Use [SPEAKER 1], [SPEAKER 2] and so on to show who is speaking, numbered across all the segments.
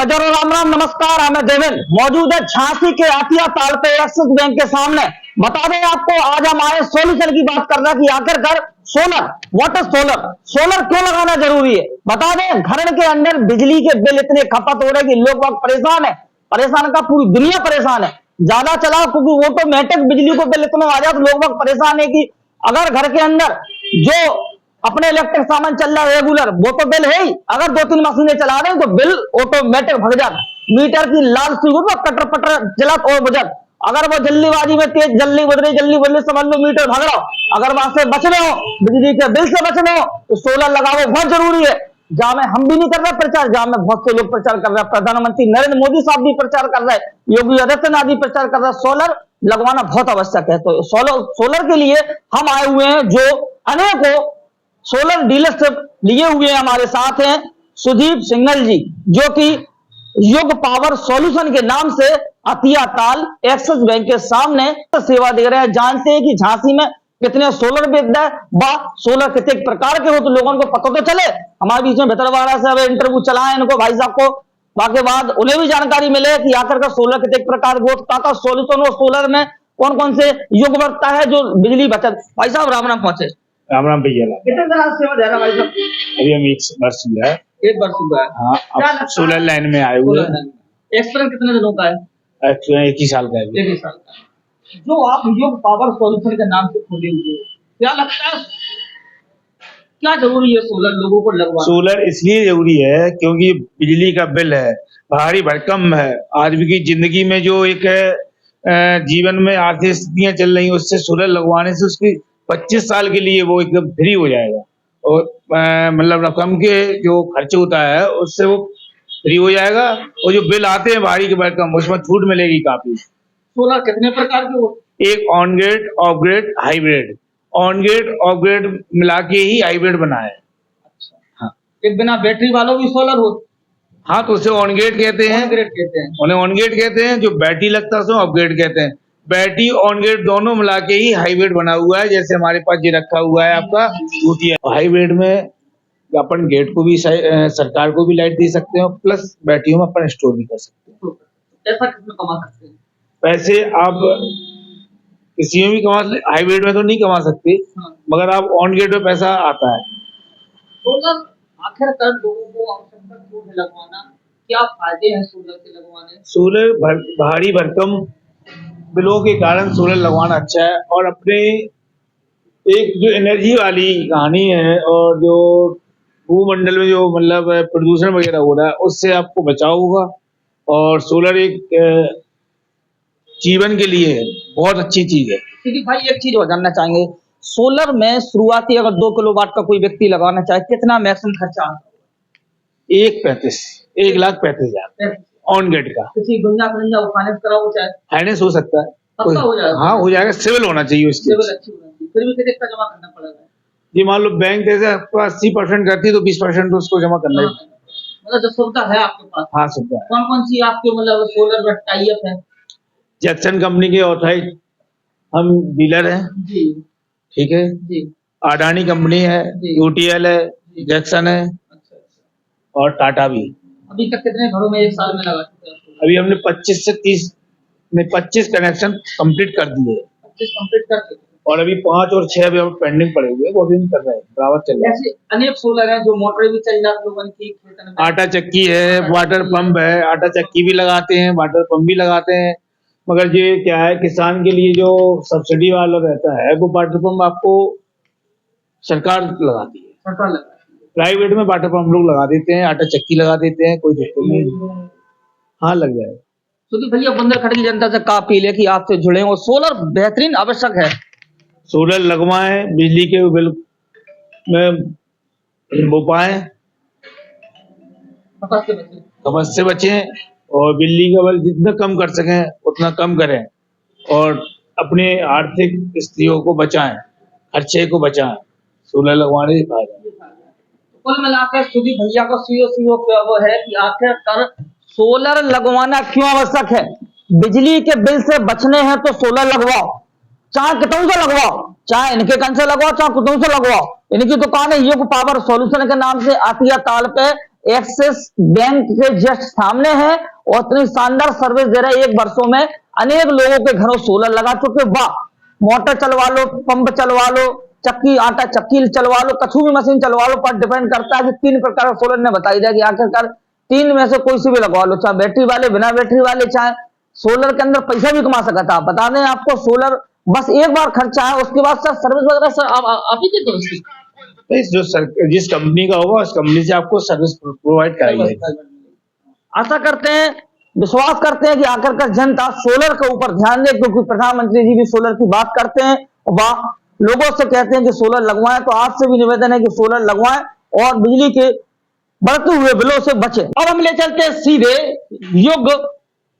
[SPEAKER 1] बजरो राम राम नमस्कार। हमें देवेंद्र मौजूद है झांसी के आतिया ताल पे एक्सिस बैंक के सामने। बता दें आपको, आज हम आए सोल्यूशन की बात कर रहे हैं कि आखिरकार solar, what is solar, solar क्यों लगाना जरूरी है। बता दें, घर के अंदर बिजली के बिल इतने खपत हो रहे कि लोग बहुत परेशान है, परेशान का पूरी दुनिया परेशान है। ज्यादा चलाओ क्योंकि ऑटोमेटिक बिजली को बिल इतना आ जाए तो लोग बहुत परेशान है कि अगर घर के अंदर जो अपने इलेक्ट्रिक सामान चल रहा है रेगुलर, वो तो बिल है ही, अगर 2-3 मशीनें चला रहे हैं तो बिल ऑटोमेटिक भग जाता। मीटर की लाल स्विच कटर पटर जलत और बुझत, अगर वो जल्दीबाजी में तेज जल्दी बदले समझ लो मीटर भग रहा हो। अगर वहां से बचना हो, बिजली के बिल से बचना हो तो सोलर लगाओ, बहुत जरूरी है। जहां में हम भी नहीं कर रहे प्रचार, जहां में बहुत से लोग प्रचार कर रहे हैं, प्रधानमंत्री नरेंद्र मोदी साहब भी प्रचार कर रहे हैं, योगी आदित्यनाथ भी प्रचार कर रहे हैं, सोलर लगवाना बहुत आवश्यक है। तो सोलर के लिए हम आए हुए हैं, जो अनेकों सोलर डीलरशिप लिए हुए हैं। हमारे साथ हैं सुदीप सिंघल जी, जो कि युग पावर सॉल्यूशन के नाम से अतिया ताल एक्सिस बैंक के सामने सेवा दे रहे हैं। जानते हैं कि झांसी में कितने सोलर बेचता है, सोलर कितने प्रकार के हो तो लोगों को पता तो चले। हमारे बीच में भितरवाड़ा से अब इंटरव्यू चला है इनको, भाई साहब को, बाकी बाद उन्हें भी जानकारी मिले कि आखिरकार सोलर कितने प्रकार का सोल्यूशन हो, सोलर में कौन कौन से युग बरतता है जो बिजली बचत। भाई साहब राम राम पहुंचे।
[SPEAKER 2] राम राम भैया।
[SPEAKER 1] कितने दिन से सेवा दे रहा भाई साहब?
[SPEAKER 2] अभी हम एक वर्ष हुआ है।
[SPEAKER 1] एक वर्ष हुआ है।
[SPEAKER 2] हाँ, अब सोलर लाइन में आए हुए हैं।
[SPEAKER 1] एक्सपीरियंस कितने दिनों का है?
[SPEAKER 2] एक ही साल का है।
[SPEAKER 1] एक ही साल का। जो आप युग पावर सॉल्यूशन के नाम से खोले हुए, क्या लगता है क्या जरूरी है सोलर लोगों को लगवाना?
[SPEAKER 2] सोलर इसलिए जरूरी है क्योंकि बिजली का बिल है, भारी भरकम है। आदमी की जिंदगी में जो एक जीवन में आर्थिक स्थितियां चल रही हैं, उससे सोलर लगवाने से उसकी 25 साल के लिए वो एकदम फ्री हो जाएगा। और मतलब रकम के जो खर्च होता है उससे वो फ्री हो जाएगा, और जो बिल आते हैं भारी के भरकम, उसमें छूट मिलेगी काफी।
[SPEAKER 1] सोलर कितने प्रकार के हो?
[SPEAKER 2] एक on grid, of grid, hybrid. On grid of grid मिला के ही हाइब्रिड बना है।
[SPEAKER 1] अच्छा, हाँ। एक बिना बैटरी वालों भी सोलर हो?
[SPEAKER 2] हाँ, तो उसे ऑन ग्रिड कहते हैं, उन्हें ऑन ग्रिड कहते हैं। जो बैटरी लगता है उसे ऑफ ग्रिड कहते हैं। बैटरी ऑन ग्रिड दोनों मिला के ही हाइब्रिड बना हुआ है। जैसे हमारे पास ये रखा हुआ है आपका स्कूटी, हाइब्रिड में अपन गेट को भी सरकार को भी लाइट दे सकते हैं, प्लस बैटरियों में अपन स्टोर भी कर सकते हैं।
[SPEAKER 1] पैसा कितना कमा सकते हैं?
[SPEAKER 2] पैसे आप किसी में भी कमा, हाइब्रिड में तो नहीं कमा सकते, मगर आप ऑन ग्रिड में पैसा आता है।
[SPEAKER 1] सोलर आखिरकार लोगों को आवश्यकता क्यों है लगवाना, क्या फायदे हैं सोलर के लगवाने?
[SPEAKER 2] सोलर भारी भरकम बिलों के कारण सोलर लगवाना अच्छा है। और अपने एक जो एनर्जी वाली कहानी है, और जो भूमंडल में जो मतलब प्रदूषण वगैरह हो रहा है, उससे आपको बचाव होगा। और सोलर एक जीवन के लिए बहुत अच्छी चीज है।
[SPEAKER 1] क्योंकि भाई एक चीज और जानना चाहेंगे, सोलर में शुरुआती अगर 2 किलोवाट का कोई व्यक्ति लगाना चाहे, कितना मैक्सिमम खर्चा आता है?
[SPEAKER 2] 1,35,00,000 ऑन ग्रिड का।
[SPEAKER 1] किसी गुंजा फाइनेंस कराओ चाहे?
[SPEAKER 2] फाइनेंस हो सकता है,
[SPEAKER 1] हो जाएगा।
[SPEAKER 2] हाँ हो जाएगा, सिविल होना चाहिए उसकी।
[SPEAKER 1] सिविल अच्छी होना चाहिए, फिर भी कितने का जमा करना पड़ेगा?
[SPEAKER 2] जी मान लो बैंक जैसे आपको 80% करती है तो 20% उसको जमा करना है।
[SPEAKER 1] मतलब जो सुविधा है आपके पास?
[SPEAKER 2] हाँ, सुविधा है।
[SPEAKER 1] कौन कौन सी आपके मतलब सोलर में टाई अप है?
[SPEAKER 2] जैक्सन कंपनी के ऑथराइज हम डीलर हैं
[SPEAKER 1] जी,
[SPEAKER 2] ठीक है
[SPEAKER 1] जी।
[SPEAKER 2] अडानी कंपनी है, यूटीएल है, जैक्सन है,
[SPEAKER 1] अच्छा।
[SPEAKER 2] और टाटा भी।
[SPEAKER 1] अभी तक कितने घरों में एक साल में लगा चुके हैं?
[SPEAKER 2] अभी हमने 25 से 30 में 25 कनेक्शन कंप्लीट कर दिए।
[SPEAKER 1] 25 कंप्लीट कर चुके हैं।
[SPEAKER 2] और अभी 5 और 6 अभी हम पेंडिंग पड़े हुए हैं, वो भी हम कर रहे हैं, बराबर चल रहा है।
[SPEAKER 1] ऐसे अनेक सोलर हैं जो मोटर भी चल जाती लोगों की खेतन में।
[SPEAKER 2] आटा चक्की है, वाटर पंप है, आटा चक्की भी लगाते हैं, वाटर पंप भी लगाते हैं। मगर ये क्या है, किसान के लिए जो सब्सिडी वाला रहता है वो वाटर पंप आपको सरकार लगाती है।
[SPEAKER 1] सरकार लगाती है।
[SPEAKER 2] प्राइवेट में वाटर पंप लोग लगा देते हैं, आटा चक्की लगा देते हैं, कोई दिक्कत नहीं। हाँ, लग जाएगा।
[SPEAKER 1] तो भैया बुंदेलखंड की जनता से का अपील है कि आपसे जुड़े और सोलर बेहतरीन आवश्यक है।
[SPEAKER 2] सोलर लगवाएं, बिजली के बिल में वो पाए, खपत से बचें, और बिजली का बिल जितना कम कर सकें उतना कम करें, और अपने आर्थिक स्थितियों को बचाएं, खर्चे को बचाएं। सोलर लगवाने से फायदा।
[SPEAKER 1] कुल मिलाकर सुदीप भैया को सीओ वो है कि आखिरकार सोलर लगवाना क्यों आवश्यक है। बिजली के बिल से बचने हैं तो सोलर लगवाओ, चाहे कितों से लगवाओ, चाहे इनके कन से लगवाओ, चाहे कितों से लगवाओ। इनकी दुकान है युग पावर सॉल्यूशन के नाम से आतिया ताल पे एक्सिस बैंक के जस्ट सामने है और इतनी शानदार सर्विस दे रहे हैं। 1 वर्षों में अनेक लोगों के घरों सोलर लगा चुके। वाह, मोटर चलवा लो, पंप चलवा लो, चक्की आटा चक्की चलवा लो, कछु भी मशीन चलवा लो, पर डिपेंड करता है कि 3 प्रकार का सोलर ने बताई दिया कि आखिरकार 3 में से कोई सी भी लगवा लो, चाहे बैटरी वाले, बिना बैटरी वाले, चाहे सोलर के अंदर पैसा भी कमा सकता है। आप बता दें, आपको सोलर बस एक बार खर्चा है, उसके बाद सर सर्विस वगैरह सर आप ही देते हो उसकी?
[SPEAKER 2] तो जिस कंपनी का होगा उस कंपनी से आपको सर्विस प्रोवाइड कराई जाएगी।
[SPEAKER 1] आशा करते हैं, विश्वास करते हैं कि आखिरकार जनता सोलर के ऊपर ध्यान दे, क्योंकि प्रधानमंत्री जी भी सोलर की बात करते हैं और वाह, लोगों से कहते हैं कि सोलर लगवाएं। तो आपसे भी निवेदन है कि सोलर लगवाएं और बिजली के बढ़ते हुए बिलों से बचें। अब हम ले चलते हैं सीधे युग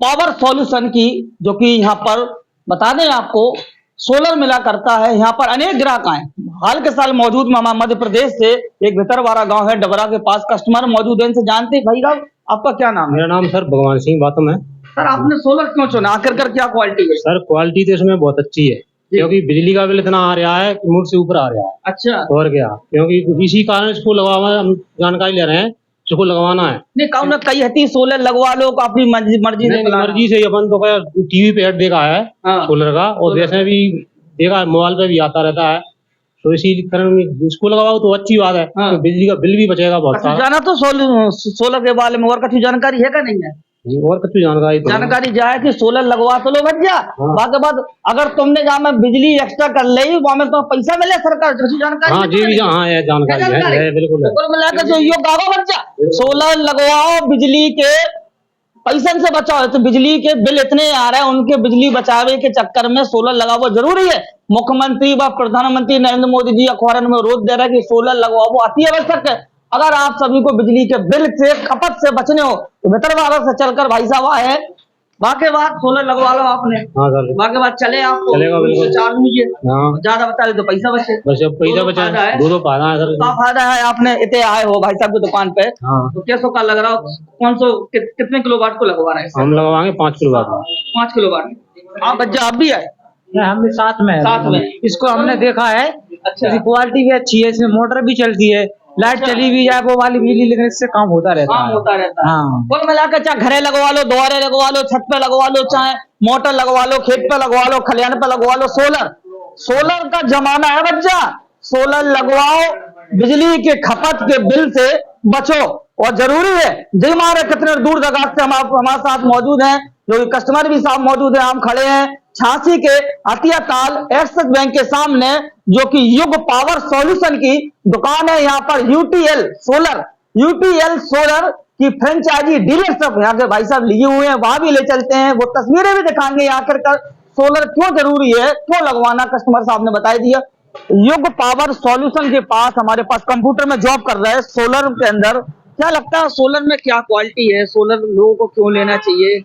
[SPEAKER 1] पावर सॉल्यूशन की, जो कि यहाँ पर बता दें आपको सोलर मिला करता है। यहाँ पर अनेक ग्राहक आए, हाल के साल मौजूद मध्य प्रदेश से एक भितरवाड़ा गांव है डबरा के पास, कस्टमर मौजूद है, इनसे जानते हैं। भाई साहब, आपका क्या नाम है?
[SPEAKER 3] मेरा नाम सर भगवान सिंह बातम है।
[SPEAKER 1] सर, आपने सोलर क्यों चुना, आखिरकार क्या क्वालिटी है?
[SPEAKER 3] सर क्वालिटी तो इसमें बहुत अच्छी है, क्योंकि बिजली का बिल इतना आ रहा है कि मुझ से ऊपर आ रहा है।
[SPEAKER 1] अच्छा,
[SPEAKER 3] और क्या, क्योंकि इसी कारण इसको लगवाना, हम जानकारी ले रहे हैं, इसको लगवाना है।
[SPEAKER 1] नहीं, कहूँ ना कई हती सोलर लगवा लो, अपनी मर्जी
[SPEAKER 3] से अपन तो क्या टीवी पे ऐड देखा है सोलर का, और वैसे भी देखा है, मोबाइल पे भी आता रहता है, तो इसी कारण इसको लगाओ तो अच्छी बात है। तो बिजली का बिल भी बचेगा बहुत सारा।
[SPEAKER 1] जाना तो सोलर के बारे में और कुछ जानकारी है क्या? नहीं है
[SPEAKER 3] और कुछ जानकारी
[SPEAKER 1] जाए कि सोलर लगवा तो लो भैया, बाकी बाद अगर तुमने जहाँ में बिजली एक्स्ट्रा कर ली वहां में तो पैसा मिले सरकार, जानकारी?
[SPEAKER 3] हाँ जी, हाँ है जानकारी है, बिल्कुल है।
[SPEAKER 1] कुल मिलाकर जो योग आवा बच्चा, सोलर लगवाओ, बिजली के पैसे से बचाओ। तो बिजली के बिल इतने आ रहे हैं, उनके बिजली बचावे के चक्कर में सोलर लगाओ जरूरी है। मुख्यमंत्री व प्रधानमंत्री नरेंद्र मोदी जी अखबार में रोज दे रहे हैं कि सोलर लगवाओ, अति आवश्यक है। अगर आप सभी को बिजली के बिल से, खपत से बचने हो तो भितरवाड़ा से चलकर भाई साहब आए, बाकी बात सोलर लगवा लो आपने।
[SPEAKER 3] हाँ सर,
[SPEAKER 1] बाकी बात चले, आपको
[SPEAKER 3] चलेगा बिल्कुल,
[SPEAKER 1] चार्ज लीजिए, ज्यादा बता दे तो पैसा बचे,
[SPEAKER 3] पैसा बचा है, दो फायदा है सर।
[SPEAKER 1] क्या फायदा है? आपने इतने आए हो भाई साहब की दुकान पे, तो कैसो का लग रहा हो, कौन सो कितने किलोवाट को लगवा रहे हैं?
[SPEAKER 3] हम लगवाएंगे 5 किलोवाट।
[SPEAKER 1] 5 किलोवाट। आप बच्चा आप भी आए?
[SPEAKER 4] हम भी साथ में इसको हमने देखा है।
[SPEAKER 1] अच्छा,
[SPEAKER 4] इसकी क्वालिटी भी अच्छी है, इसमें मोटर भी चलती है, लाइट चली भी जाए वो वाली बिजली, लेकिन इससे काम होता रहता है। हाँ,
[SPEAKER 1] कुल मिलाकर चाहे घरे लगवा लो, द्वारे लगवा लो, छत पे लगवा लो, चाहे मोटर लगवा लो, खेत पे लगवा लो, खलिहान पे लगवा लो, सोलर का जमाना है बच्चा। सोलर लगवाओ, बिजली के खपत के बिल से बचो, और जरूरी है। जी हमारे कितने दूर दराज से हमारे साथ मौजूद हैं, जो कस्टमर भी साहब मौजूद है। हम खड़े हैं झांसी के हथिया ताल एक्सिस बैंक के सामने, जो कि युग पावर सॉल्यूशन की दुकान है। यहाँ पर यूटीएल सोलर की फ्रेंचाइजी डीलरशिप यहाँ के भाई साहब लिए हुए हैं, वहां भी ले चलते हैं, वो तस्वीरें भी दिखाएंगे आखिरकार सोलर क्यों जरूरी है, क्यों लगवाना, कस्टमर साहब ने बता दिया। युग पावर सॉल्यूशन के पास हमारे पास कंप्यूटर में जॉब कर रहे हैं सोलर के अंदर। क्या लगता है सोलर में क्या क्वालिटी है, सोलर लोगों को क्यों लेना चाहिए?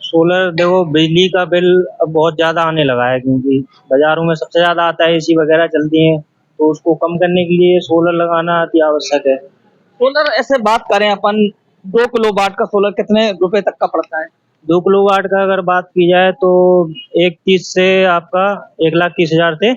[SPEAKER 5] सोलर देखो, बिजली का बिल अब बहुत ज्यादा आने लगा है, क्योंकि बाजारों में सबसे ज्यादा आता है, एसी वगैरह चलती हैं, तो उसको कम करने के लिए सोलर लगाना अति आवश्यक है।
[SPEAKER 1] सोलर ऐसे बात करें अपन, 2 किलोवाट का सोलर कितने रुपए तक का पड़ता है?
[SPEAKER 5] 2 किलोवाट का अगर बात की जाए तो 1,30,000 से आपका 1,30,000 से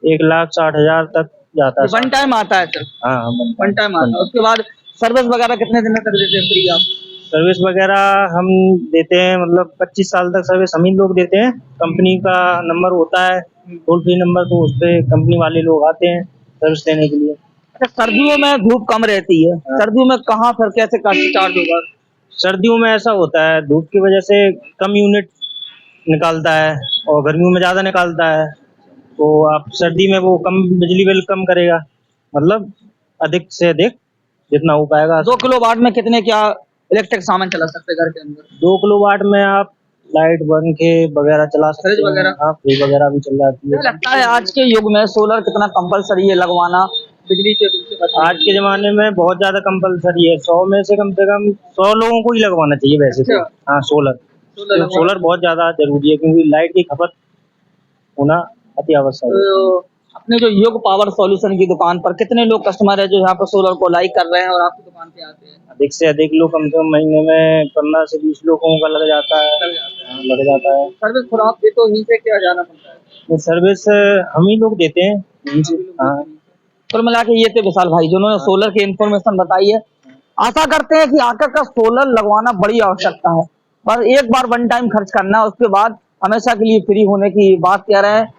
[SPEAKER 5] 1,60,000 तक जाता है।
[SPEAKER 1] वन टाइम आता है सर?
[SPEAKER 5] हाँ,
[SPEAKER 1] वन टाइम आता है। उसके बाद सर्विस वगैरह कितने दिन तक देते हैं फ्री आप?
[SPEAKER 5] सर्विस वगैरह हम देते हैं, मतलब 25 साल तक सर्विस हम ही लोग देते हैं। कंपनी का नंबर होता है, टोल फ्री नंबर, तो उस पे कंपनी वाले लोग आते हैं सर्विस देने के लिए।
[SPEAKER 1] अच्छा, सर्दियों में धूप कम रहती है, सर्दियों में कहाँ फिर कैसे चार्ज होगा?
[SPEAKER 5] सर्दियों में ऐसा होता है, धूप की वजह से कम यूनिट निकालता है और गर्मियों में ज्यादा निकालता है, तो आप सर्दी में वो कम बिजली बिल कम करेगा, मतलब अधिक से अधिक जितना हो पाएगा।
[SPEAKER 1] 2 किलोवाट में कितने क्या इलेक्ट्रिक सामान चला सकते हैं घर के अंदर?
[SPEAKER 5] 2 किलोवाट में आप लाइट, पंखे वगैरह चला सकते
[SPEAKER 1] फ्रिज वगैरह?
[SPEAKER 5] हाँ, फ्रिज वगैरह भी चल जाती है।
[SPEAKER 1] लगता है आज के युग में सोलर कितना कंपलसरी है लगवाना, बिजली के बिल से बचने? आज
[SPEAKER 5] के जमाने में बहुत ज्यादा कंपलसरी है, 100 में से कम 100 लोगों को ही लगवाना चाहिए वैसे तो। हाँ, सोलर बहुत ज्यादा जरूरी है, क्योंकि लाइट की खपत होना अति आवश्यक है।
[SPEAKER 1] अपने जो युग पावर सॉल्यूशन की दुकान पर कितने लोग कस्टमर है जो यहाँ पर सोलर को लाइक कर रहे हैं और आपकी दुकान पे आते हैं?
[SPEAKER 5] अधिक से अधिक लोग, कम से कम महीने में 15 से 20 लोगों का लग जाता है।
[SPEAKER 1] सर्विस खुद आप देते हो, नीचे क्या जाना पड़ता है?
[SPEAKER 5] सर्विस हम ही लोग देते हैं। हाँ,
[SPEAKER 1] कुल मिला के ये थे विशाल भाई जिन्होंने सोलर की इंफॉर्मेशन बताई है। आशा करते हैं कि आखिरकार सोलर लगवाना बड़ी आवश्यकता है, बस एक बार वन टाइम खर्च करना है, उसके बाद हमेशा के लिए फ्री होने की बात कह रहे हैं।